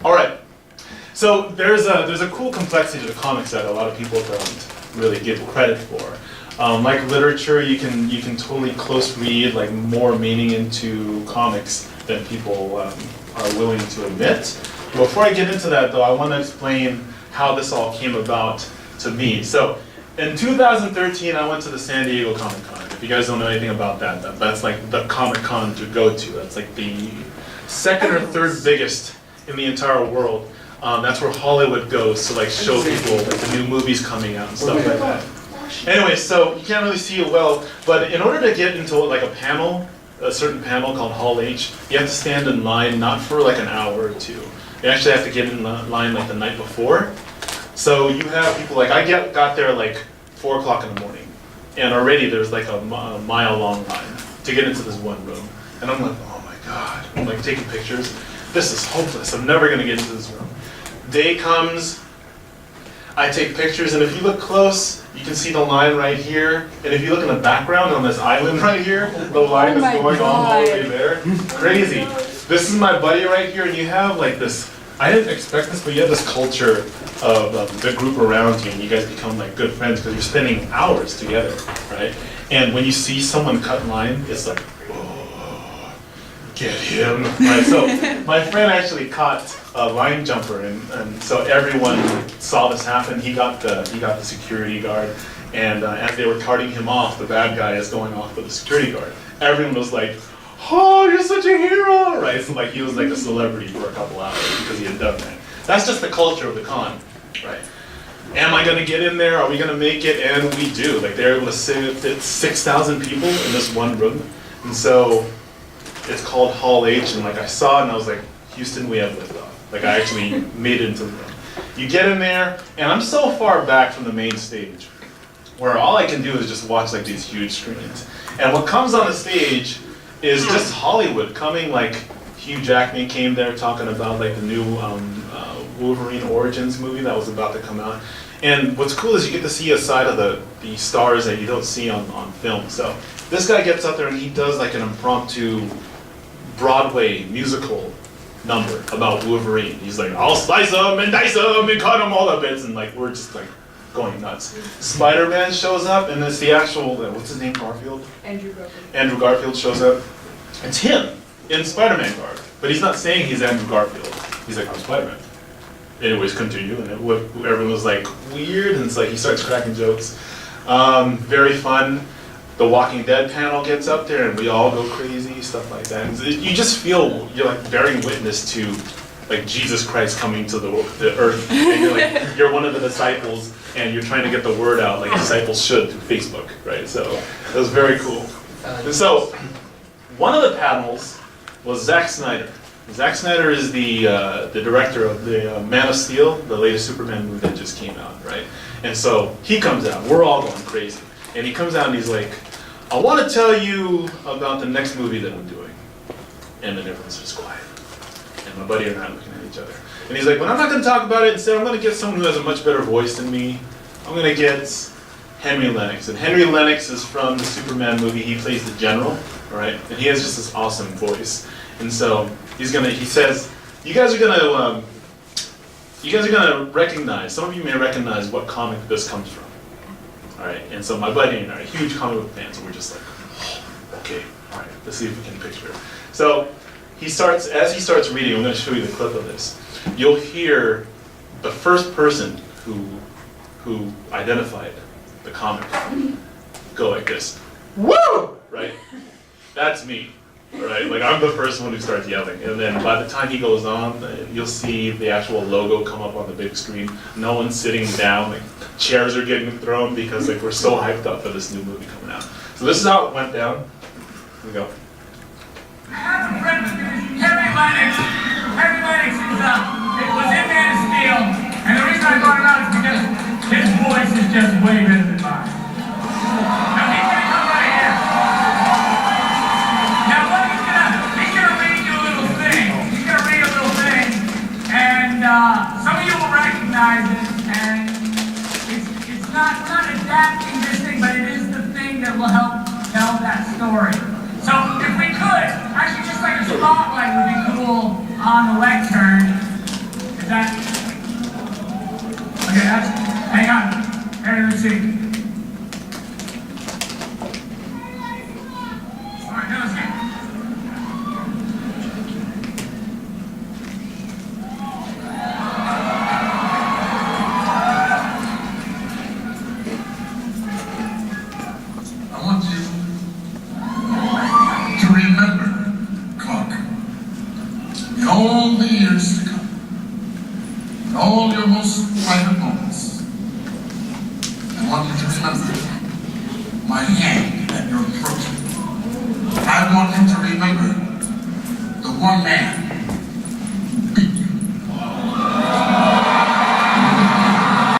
All right. So there's a cool complexity to comics that a lot of people don't really give credit for. Like literature, you can totally close read like more meaning into comics than people are willing to admit. Before I get into that though, I want to explain how this all came about to me. So in 2013, I went to the San Diego Comic Con. If you guys don't know anything about that, that's like the Comic Con to go to. That's like the second or third biggest in the entire world. That's where Hollywood goes to like show people like the new movies coming out and stuff like that. Anyway, so you can't really see it well, but in order to get into like a panel, a certain panel called Hall H, you have to stand in line not for like an hour or two. You actually have to get in line like the night before. So you have people like, I got there like 4 o'clock in the morning, and already there's like a mile-long line to get into this one room. And I'm like, oh my God, I'm like taking pictures. This is hopeless, I'm never gonna get into this room. Day comes, I take pictures, and if you look close, you can see the line right here. And if you look in the background on this island right here, the line is going all the way there. Crazy. This is my buddy right here, and you have like this, I didn't expect this, but you have this culture of the group around you, and you guys become like good friends because you're spending hours together, right? And when you see someone cut line, it's like, oh, get him. Right? So my friend actually caught a line jumper, and so everyone saw this happen. He got the security guard, and as they were carting him off, the bad guy is going off with the security guard. Everyone was like, "Oh, you're such a hero!" Right? So like he was like a celebrity for a couple hours because he had done that. That's just the culture of the con, right? Am I gonna get in there? Are we gonna make it? And we do. Like they're able to fit 6,000 people in this one room, and so it's called Hall H. And like I saw it, and I was like, Houston, we have liftoff. Like I actually made it into the room. You get in there, and I'm so far back from the main stage, where all I can do is just watch like these huge screens. And what comes on the stage is just Hollywood coming. Like Hugh Jackman came there talking about like the new Wolverine Origins movie that was about to come out. And what's cool is you get to see a side of the stars that you don't see on film. So this guy gets up there and he does like an impromptu Broadway musical number about Wolverine. He's like, I'll slice him and dice him and cut him all to bits, and like we're just like going nuts. Spider-Man shows up, and it's the actual, what's his name, Garfield? Andrew Garfield. Andrew Garfield shows up. It's him in Spider-Man garb, but he's not saying he's Andrew Garfield. He's like, I'm Spider-Man. Anyways, continue, and everyone was like weird, and it's like he starts cracking jokes. Very fun. The Walking Dead panel gets up there, and we all go crazy, stuff like that. And you just feel you're like bearing witness to like Jesus Christ coming to the earth, and you're like you're one of the disciples, and you're trying to get the word out like disciples should through Facebook, right? So it was very cool. And so one of the panels was Zack Snyder. Zack Snyder is the director of the Man of Steel, the latest Superman movie that just came out, right? And so he comes out. We're all going crazy, and he comes out and he's like, I want to tell you about the next movie that I'm doing. And then everyone's just quiet. And my buddy and I are looking at each other. And he's like, well, I'm not going to talk about it. Instead, I'm going to get someone who has a much better voice than me. I'm going to get Henry Lennox. And Henry Lennox is from the Superman movie. He plays the general, all right? And he has just this awesome voice. And so he says, you guys are going to recognize, some of you may recognize what comic this comes from. All right, and so my buddy and I are huge comic book fans, and we're just like, oh, okay, all right, let's see if we can picture it. So as he starts reading, I'm going to show you the clip of this. You'll hear the first person who identified the comic go like this, woo, right? That's me, all right? Like I'm the first one who starts yelling, and then by the time he goes on, you'll see the actual logo come up on the big screen. No one's sitting down, like chairs are getting thrown because like we're so hyped up for this new movie coming out. So this is how it went down. Here we go. I have a friend, Henry Lennox. Henry Lennox was in Man of Steel, and the reason I brought it up is because his voice is just way better than mine. Now he's gonna come right here. Now what he's gonna read you a little thing. He's gonna read a little thing, and some of you will recognize it, and it's not adapting this thing, but it is the thing that will help tell that story. So if we could, actually just like a spotlight would be cool. on the lectern. Is that? Okay, that's, hang on. Here, let's see. All right, now let's see. I want you to remember, Clark, in all the years to come, in all your most private moments, I want you to remember my hand at your throat. I want you to remember the one man